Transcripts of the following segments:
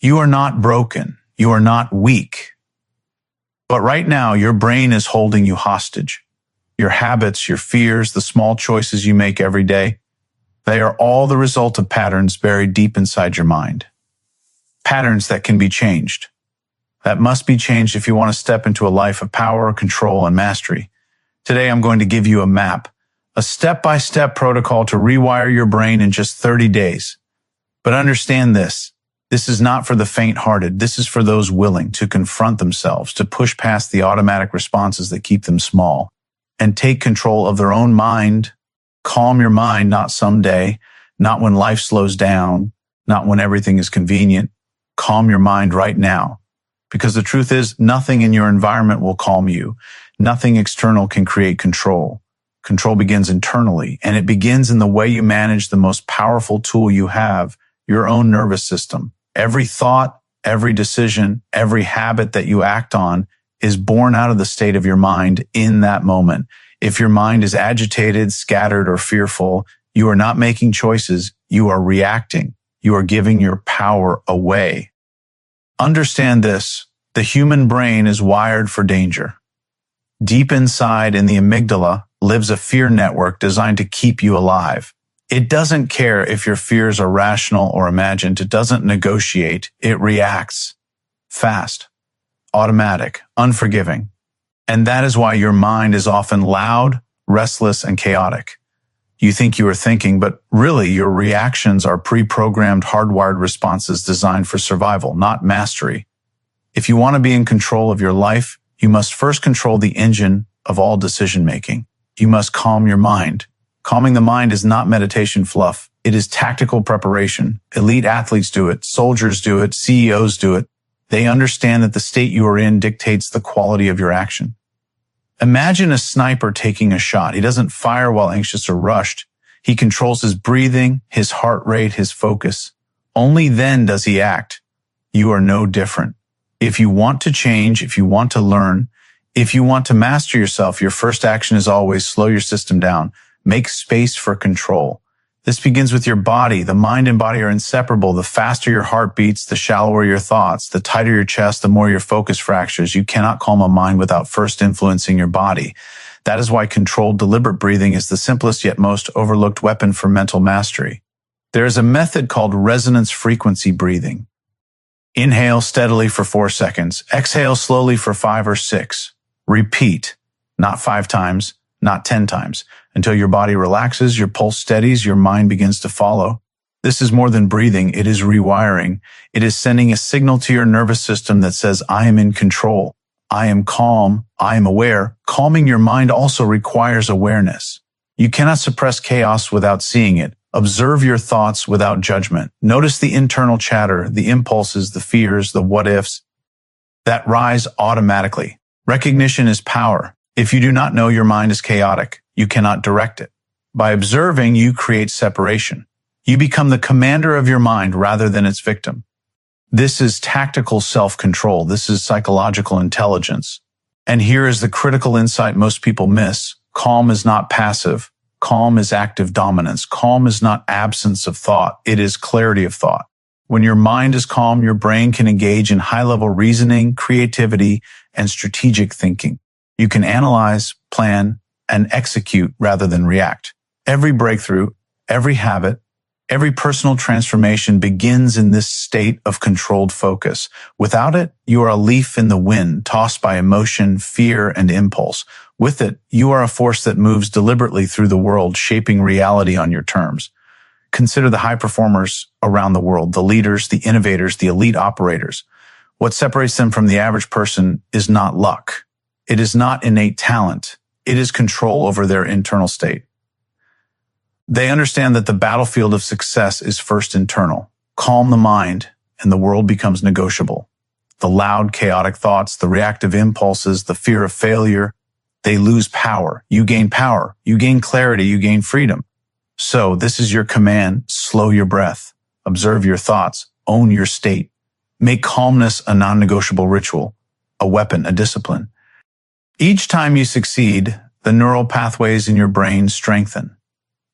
You are not broken. You are not weak. But right now, your brain is holding you hostage. Your habits, your fears, the small choices you make every day, they are all the result of patterns buried deep inside your mind. Patterns that can be changed. That must be changed if you want to step into a life of power, control, and mastery. Today, I'm going to give you a map, a step-by-step protocol to rewire your brain in just 30 days. But understand this. This is not for the faint-hearted. This is for those willing to confront themselves, to push past the automatic responses that keep them small, and take control of their own mind. Calm your mind, not someday, not when life slows down, not when everything is convenient. Calm your mind right now. Because the truth is, nothing in your environment will calm you. Nothing external can create control. Control begins internally, and it begins in the way you manage the most powerful tool you have, your own nervous system. Every thought, every decision, every habit that you act on is born out of the state of your mind in that moment. If your mind is agitated, scattered, or fearful, you are not making choices. You are reacting. You are giving your power away. Understand this. The human brain is wired for danger. Deep inside in the amygdala lives a fear network designed to keep you alive. It doesn't care if your fears are rational or imagined. It doesn't negotiate. It reacts. Fast, automatic, unforgiving. And that is why your mind is often loud, restless, and chaotic. You think you are thinking, but really your reactions are pre-programmed, hardwired responses designed for survival, not mastery. If you want to be in control of your life, you must first control the engine of all decision-making. You must calm your mind. Calming the mind is not meditation fluff. It is tactical preparation. Elite athletes do it. Soldiers do it. CEOs do it. They understand that the state you are in dictates the quality of your action. Imagine a sniper taking a shot. He doesn't fire while anxious or rushed. He controls his breathing, his heart rate, his focus. Only then does he act. You are no different. If you want to change, if you want to learn, if you want to master yourself, your first action is always slow your system down. Make space for control. This begins with your body. The mind and body are inseparable. The faster your heart beats, the shallower your thoughts. The tighter your chest, the more your focus fractures. You cannot calm a mind without first influencing your body. That is why controlled, deliberate breathing is the simplest yet most overlooked weapon for mental mastery. There is a method called resonance frequency breathing. Inhale steadily for 4 seconds. Exhale slowly for 5 or 6. Repeat, not 5 times, not 10 times, until your body relaxes, your pulse steadies, your mind begins to follow. This is more than breathing. It is rewiring. It is sending a signal to your nervous system that says, I am in control. I am calm. I am aware. Calming your mind also requires awareness. You cannot suppress chaos without seeing it. Observe your thoughts without judgment. Notice the internal chatter, the impulses, the fears, the what-ifs that rise automatically. Recognition is power. If you do not know your mind is chaotic, you cannot direct it. By observing, you create separation. You become the commander of your mind rather than its victim. This is tactical self-control. This is psychological intelligence. And here is the critical insight most people miss. Calm is not passive. Calm is active dominance. Calm is not absence of thought. It is clarity of thought. When your mind is calm, your brain can engage in high-level reasoning, creativity, and strategic thinking. You can analyze, plan, and execute rather than react. Every breakthrough, every habit, every personal transformation begins in this state of controlled focus. Without it, you are a leaf in the wind, tossed by emotion, fear, and impulse. With it, you are a force that moves deliberately through the world, shaping reality on your terms. Consider the high performers around the world, the leaders, the innovators, the elite operators. What separates them from the average person is not luck. It is not innate talent. It is control over their internal state. They understand that the battlefield of success is first internal. Calm the mind, and the world becomes negotiable. The loud, chaotic thoughts, the reactive impulses, the fear of failure, they lose power. You gain power. You gain clarity. You gain freedom. So this is your command. Slow your breath. Observe your thoughts. Own your state. Make calmness a non-negotiable ritual, a weapon, a discipline. Each time you succeed, the neural pathways in your brain strengthen.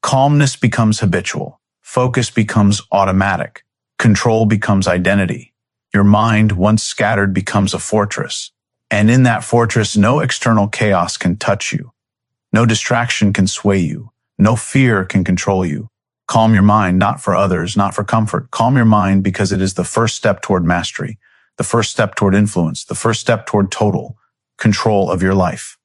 Calmness becomes habitual. Focus becomes automatic. Control becomes identity. Your mind, once scattered, becomes a fortress. And in that fortress, no external chaos can touch you. No distraction can sway you. No fear can control you. Calm your mind, not for others, not for comfort. Calm your mind because it is the first step toward mastery, the first step toward influence, the first step toward total control of your life.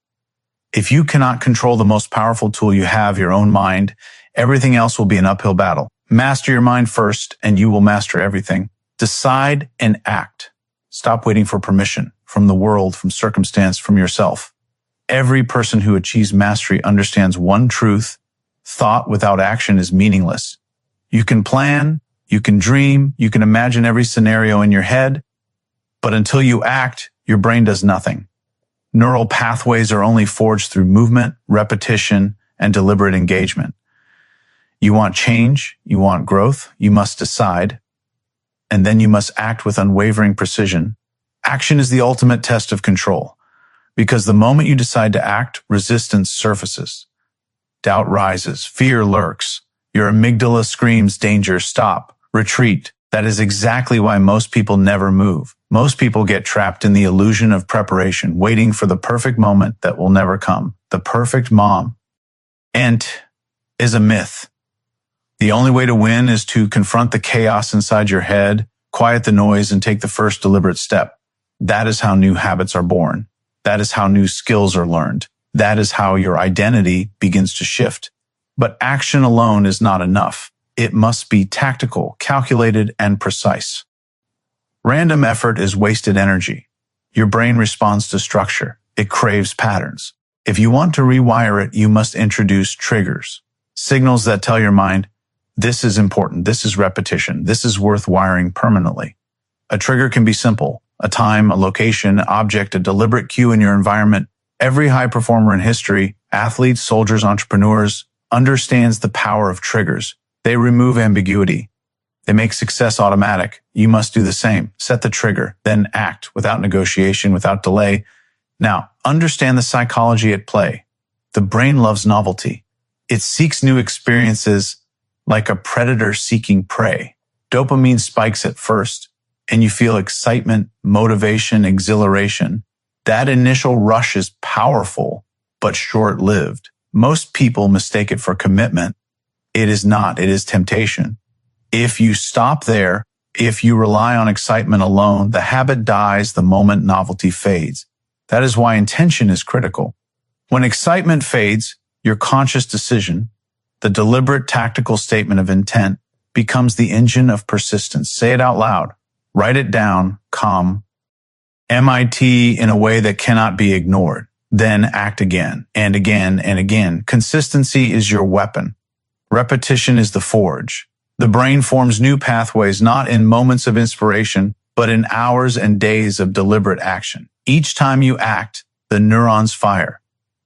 If you cannot control the most powerful tool you have, your own mind, everything else will be an uphill battle. Master your mind first, and you will master everything. Decide and act. Stop waiting for permission from the world, from circumstance, from yourself. Every person who achieves mastery understands one truth: thought without action is meaningless. You can plan, you can dream, you can imagine every scenario in your head, but until you act, your brain does nothing. Neural pathways are only forged through movement, repetition, and deliberate engagement. You want change, you want growth, you must decide, and then you must act with unwavering precision. Action is the ultimate test of control, because the moment you decide to act, resistance surfaces. Doubt rises, fear lurks, your amygdala screams danger, stop, retreat. That is exactly why most people never move. Most people get trapped in the illusion of preparation, waiting for the perfect moment that will never come. The perfect mom. And is a myth. The only way to win is to confront the chaos inside your head, quiet the noise, and take the first deliberate step. That is how new habits are born. That is how new skills are learned. That is how your identity begins to shift. But action alone is not enough. It must be tactical, calculated, and precise. Random effort is wasted energy. Your brain responds to structure. It craves patterns. If you want to rewire it, you must introduce triggers, signals that tell your mind, this is important, this is repetition, this is worth wiring permanently. A trigger can be simple: a time, a location, an object, a deliberate cue in your environment. Every high performer in history, athletes, soldiers, entrepreneurs, understands the power of triggers. They remove ambiguity. They make success automatic. You must do the same. Set the trigger, then act without negotiation, without delay. Now, understand the psychology at play. The brain loves novelty. It seeks new experiences like a predator seeking prey. Dopamine spikes at first, and you feel excitement, motivation, exhilaration. That initial rush is powerful, but short-lived. Most people mistake it for commitment. It is not. It is temptation. If you stop there, if you rely on excitement alone, the habit dies the moment novelty fades. That is why intention is critical. When excitement fades, your conscious decision, the deliberate tactical statement of intent, becomes the engine of persistence. Say it out loud. Write it down. Calm. MIT in a way that cannot be ignored. Then act again and again and again. Consistency is your weapon. Repetition is the forge. The brain forms new pathways not in moments of inspiration, but in hours and days of deliberate action. Each time you act, the neurons fire.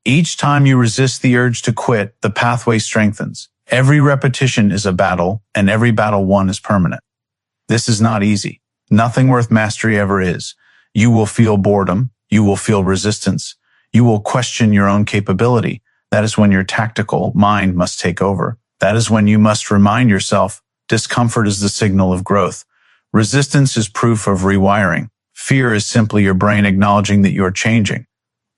Each time you resist the urge to quit, the pathway strengthens. Every repetition is a battle, and every battle won is permanent. This is not easy. Nothing worth mastery ever is. You will feel boredom. You will feel resistance. You will question your own capability. That is when your tactical mind must take over. That is when you must remind yourself, discomfort is the signal of growth. Resistance is proof of rewiring. Fear is simply your brain acknowledging that you are changing.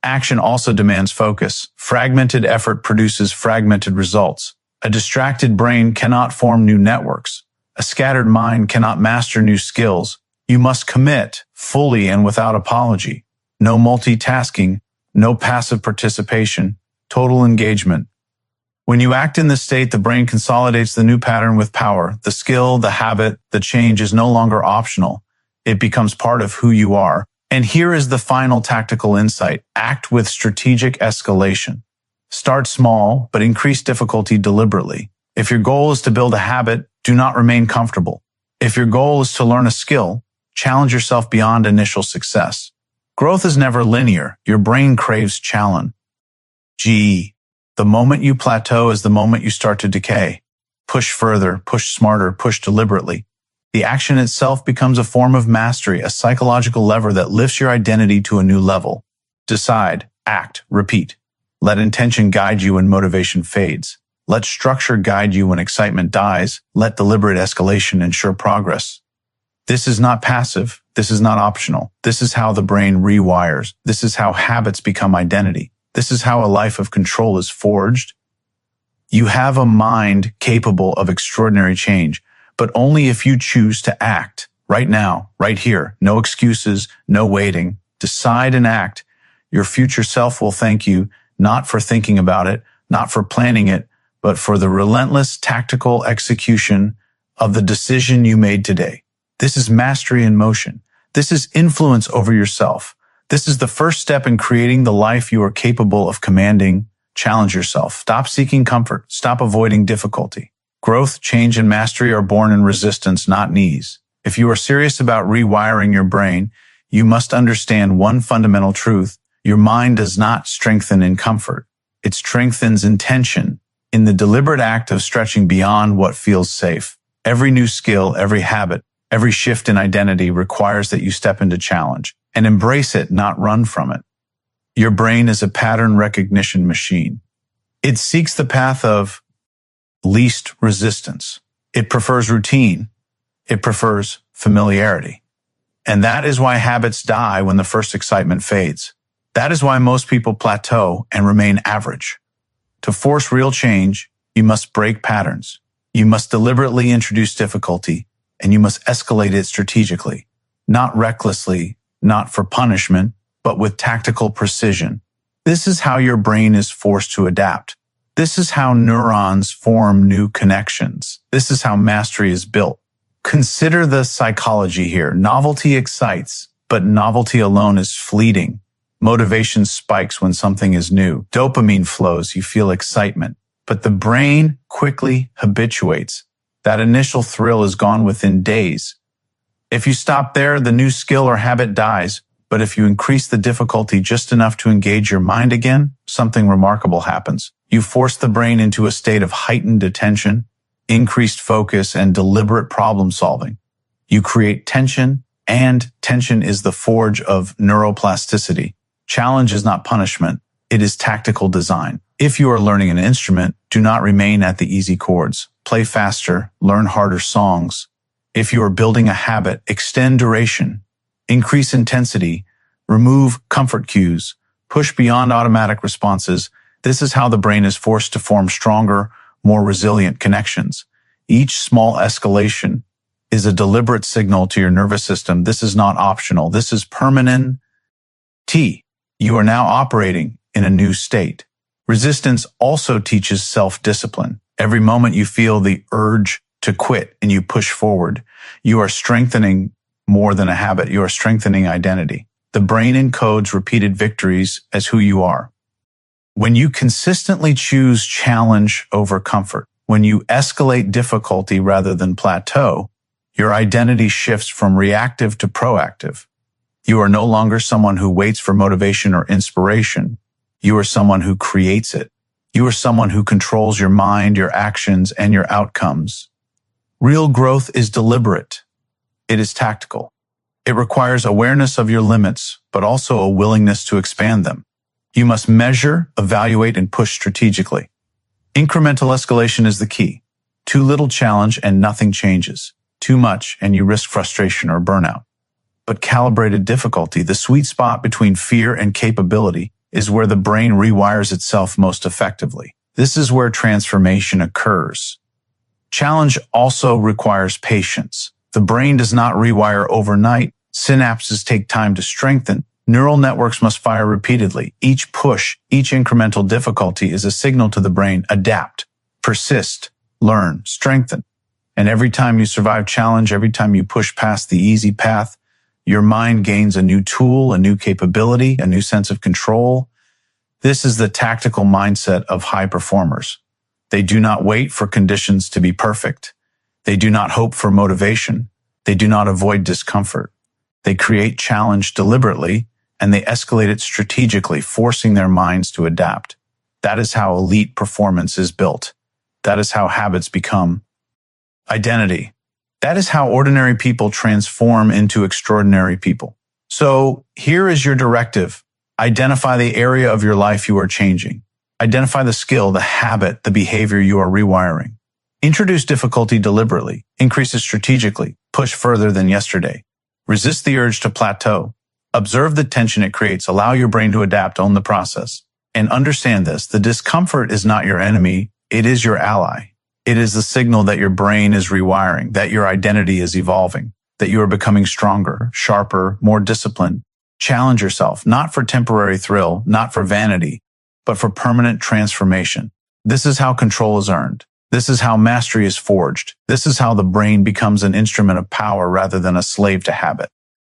Action also demands focus. Fragmented effort produces fragmented results. A distracted brain cannot form new networks. A scattered mind cannot master new skills. You must commit fully and without apology. No multitasking, no passive participation, total engagement. When you act in this state, the brain consolidates the new pattern with power. The skill, the habit, the change is no longer optional. It becomes part of who you are. And here is the final tactical insight. Act with strategic escalation. Start small, but increase difficulty deliberately. If your goal is to build a habit, do not remain comfortable. If your goal is to learn a skill, challenge yourself beyond initial success. Growth is never linear. Your brain craves challenge. The moment you plateau is the moment you start to decay. Push further, push smarter, push deliberately. The action itself becomes a form of mastery, a psychological lever that lifts your identity to a new level. Decide, act, repeat. Let intention guide you when motivation fades. Let structure guide you when excitement dies. Let deliberate escalation ensure progress. This is not passive. This is not optional. This is how the brain rewires. This is how habits become identity. This is how a life of control is forged. You have a mind capable of extraordinary change, but only if you choose to act right now, right here. No excuses, no waiting. Decide and act. Your future self will thank you, not for thinking about it, not for planning it, but for the relentless tactical execution of the decision you made today. This is mastery in motion. This is influence over yourself. This is the first step in creating the life you are capable of commanding. Challenge yourself. Stop seeking comfort. Stop avoiding difficulty. Growth, change, and mastery are born in resistance, not in ease. If you are serious about rewiring your brain, you must understand one fundamental truth. Your mind does not strengthen in comfort. It strengthens in tension, in the deliberate act of stretching beyond what feels safe. Every new skill, every habit, every shift in identity requires that you step into challenge and embrace it, not run from it. Your brain is a pattern recognition machine. It seeks the path of least resistance. It prefers routine. It prefers familiarity. And that is why habits die when the first excitement fades. That is why most people plateau and remain average. To force real change, you must break patterns. You must deliberately introduce difficulty, and you must escalate it strategically, not recklessly, not for punishment, but with tactical precision. This is how your brain is forced to adapt. This is how neurons form new connections. This is how mastery is built. Consider the psychology here. Novelty excites, but novelty alone is fleeting. Motivation spikes when something is new. Dopamine flows, you feel excitement. But the brain quickly habituates. That initial thrill is gone within days. If you stop there, the new skill or habit dies. But if you increase the difficulty just enough to engage your mind again, something remarkable happens. You force the brain into a state of heightened attention, increased focus, and deliberate problem solving. You create tension, and tension is the forge of neuroplasticity. Challenge is not punishment. It is tactical design. If you are learning an instrument, do not remain at the easy chords. Play faster, learn harder songs. If you are building a habit, extend duration, increase intensity, remove comfort cues, push beyond automatic responses. This is how the brain is forced to form stronger, more resilient connections. Each small escalation is a deliberate signal to your nervous system. This is not optional. This is permanent. You are now operating in a new state. Resistance also teaches self-discipline. Every moment you feel the urge to quit and you push forward, you are strengthening more than a habit. You are strengthening identity. The brain encodes repeated victories as who you are. When you consistently choose challenge over comfort, when you escalate difficulty rather than plateau, your identity shifts from reactive to proactive. You are no longer someone who waits for motivation or inspiration. You are someone who creates it. You are someone who controls your mind, your actions, and your outcomes. Real growth is deliberate. It is tactical. It requires awareness of your limits, but also a willingness to expand them. You must measure, evaluate, and push strategically. Incremental escalation is the key. Too little challenge and nothing changes. Too much and you risk frustration or burnout. But calibrated difficulty, the sweet spot between fear and capability, is where the brain rewires itself most effectively. This is where transformation occurs. Challenge also requires patience. The brain does not rewire overnight. Synapses take time to strengthen. Neural networks must fire repeatedly. Each push, each incremental difficulty is a signal to the brain. Adapt, persist, learn, strengthen. And every time you survive challenge, every time you push past the easy path, your mind gains a new tool, a new capability, a new sense of control. This is the tactical mindset of high performers. They do not wait for conditions to be perfect. They do not hope for motivation. They do not avoid discomfort. They create challenge deliberately, and they escalate it strategically, forcing their minds to adapt. That is how elite performance is built. That is how habits become identity. That is how ordinary people transform into extraordinary people. So here is your directive. Identify the area of your life you are changing. Identify the skill, the habit, the behavior you are rewiring. Introduce difficulty deliberately, increase it strategically, push further than yesterday. Resist the urge to plateau. Observe the tension it creates, allow your brain to adapt, own the process. And understand this, the discomfort is not your enemy, it is your ally. It is the signal that your brain is rewiring, that your identity is evolving, that you are becoming stronger, sharper, more disciplined. Challenge yourself, not for temporary thrill, not for vanity, but for permanent transformation. This is how control is earned. This is how mastery is forged. This is how the brain becomes an instrument of power rather than a slave to habit.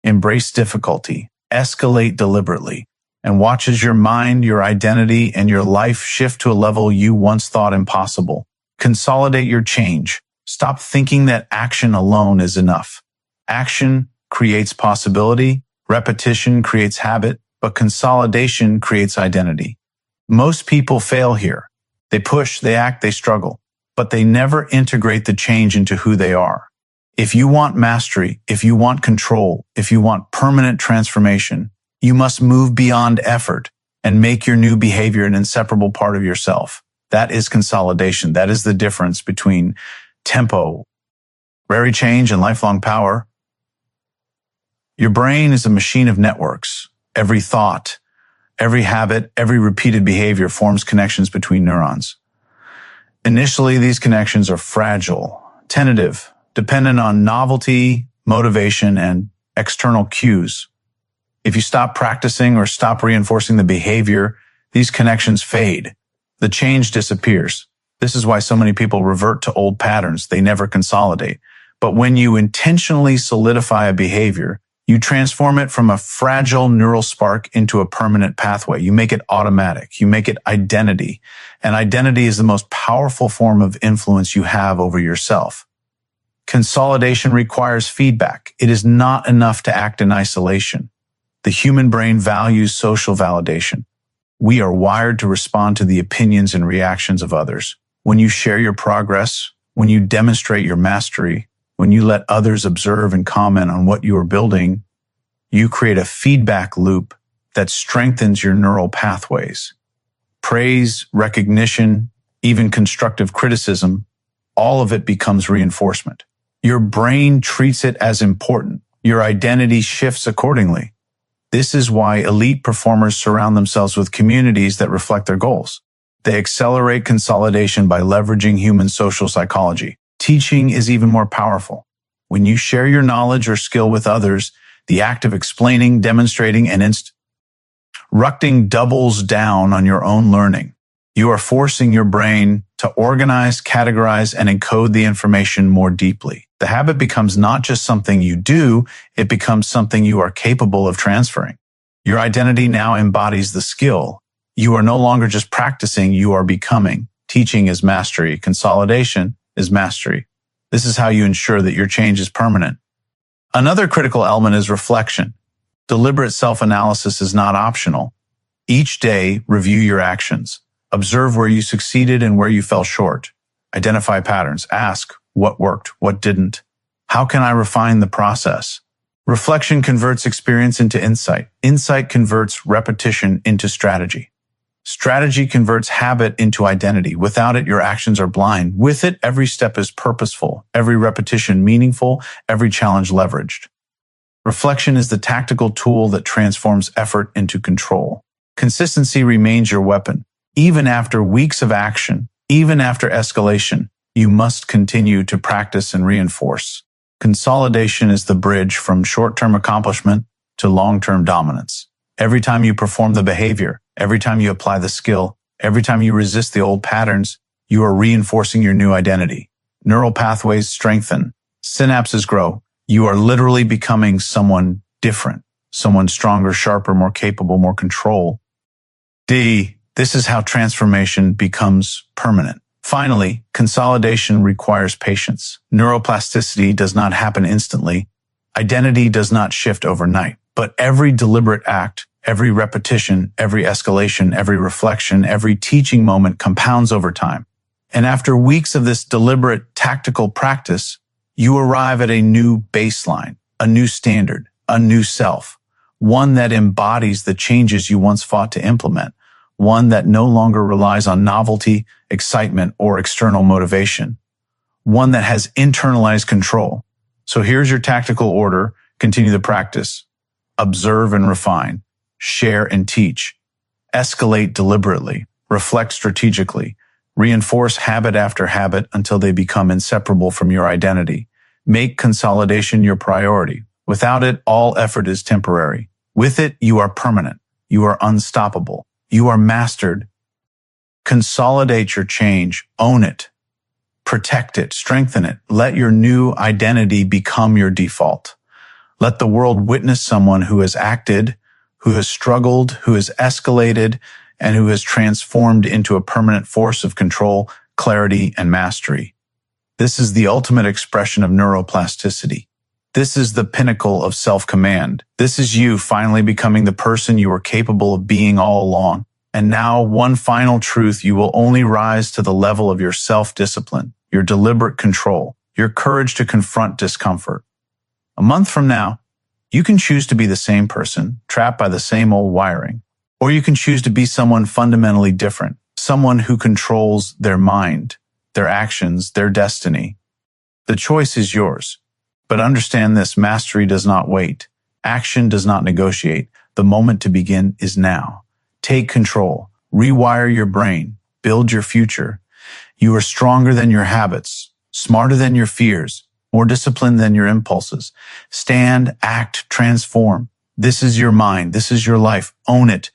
Embrace difficulty, escalate deliberately, and watch as your mind, your identity, and your life shift to a level you once thought impossible. Consolidate your change. Stop thinking that action alone is enough. Action creates possibility, repetition creates habit, but consolidation creates identity. Most people fail here. They push, they act, they struggle, but they never integrate the change into who they are. If you want mastery, if you want control, if you want permanent transformation, you must move beyond effort and make your new behavior an inseparable part of yourself. That is consolidation. That is the difference between tempo, rare change, and lifelong power. Your brain is a machine of networks. Every thought, every habit, every repeated behavior forms connections between neurons. Initially, these connections are fragile, tentative, dependent on novelty, motivation, and external cues. If you stop practicing or stop reinforcing the behavior, these connections fade. The change disappears. This is why so many people revert to old patterns. They never consolidate. But when you intentionally solidify a behavior, you transform it from a fragile neural spark into a permanent pathway. You make it automatic. You make it identity. And identity is the most powerful form of influence you have over yourself. Consolidation requires feedback. It is not enough to act in isolation. The human brain values social validation. We are wired to respond to the opinions and reactions of others. When you share your progress, when you demonstrate your mastery, when you let others observe and comment on what you are building, you create a feedback loop that strengthens your neural pathways. Praise, recognition, even constructive criticism, all of it becomes reinforcement. Your brain treats it as important. Your identity shifts accordingly. This is why elite performers surround themselves with communities that reflect their goals. They accelerate consolidation by leveraging human social psychology. Teaching is even more powerful. When you share your knowledge or skill with others, the act of explaining, demonstrating, and instructing doubles down on your own learning. You are forcing your brain to organize, categorize, and encode the information more deeply. The habit becomes not just something you do, it becomes something you are capable of transferring. Your identity now embodies the skill. You are no longer just practicing, you are becoming. Teaching is mastery. Consolidation is mastery. This is how you ensure that your change is permanent. Another critical element is reflection. Deliberate self-analysis is not optional. Each day, review your actions. Observe where you succeeded and where you fell short. Identify patterns. Ask what worked, what didn't. How can I refine the process? Reflection converts experience into insight. Insight converts repetition into strategy. Strategy converts habit into identity. Without it, your actions are blind. With it, every step is purposeful, every repetition meaningful, every challenge leveraged. Reflection is the tactical tool that transforms effort into control. Consistency remains your weapon. Even after weeks of action, even after escalation, you must continue to practice and reinforce. Consolidation is the bridge from short-term accomplishment to long-term dominance. Every time you perform the behavior, every time you apply the skill, every time you resist the old patterns, you are reinforcing your new identity. Neural pathways strengthen, synapses grow. You are literally becoming someone different, someone stronger, sharper, more capable, more control. This is how transformation becomes permanent. Finally, consolidation requires patience. Neuroplasticity does not happen instantly. Identity does not shift overnight. But every deliberate act, every repetition, every escalation, every reflection, every teaching moment compounds over time. And after weeks of this deliberate tactical practice, you arrive at a new baseline, a new standard, a new self, one that embodies the changes you once fought to implement, one that no longer relies on novelty, excitement, or external motivation. one that has internalized control. So here's your tactical order. Continue the practice. Observe and refine. Share and teach. Escalate deliberately. Reflect strategically. Reinforce habit after habit until they become inseparable from your identity. Make consolidation your priority. Without it, all effort is temporary. With it, you are permanent. You are unstoppable. You are mastered. Consolidate your change. Own it. Protect it. Strengthen it. Let your new identity become your default. Let the world witness someone who has acted, who has struggled, who has escalated, and who has transformed into a permanent force of control, clarity, and mastery. This is the ultimate expression of neuroplasticity. This is the pinnacle of self-command. This is you finally becoming the person you were capable of being all along. And now, one final truth: you will only rise to the level of your self-discipline, your deliberate control, your courage to confront discomfort. A month from now, you can choose to be the same person, trapped by the same old wiring. Or you can choose to be someone fundamentally different, someone who controls their mind, their actions, their destiny. The choice is yours. But understand this: mastery does not wait. Action does not negotiate. The moment to begin is now. Take control. Rewire your brain. Build your future. You are stronger than your habits, smarter than your fears, more disciplined than your impulses. Stand, act, transform. This is your mind. This is your life. Own it.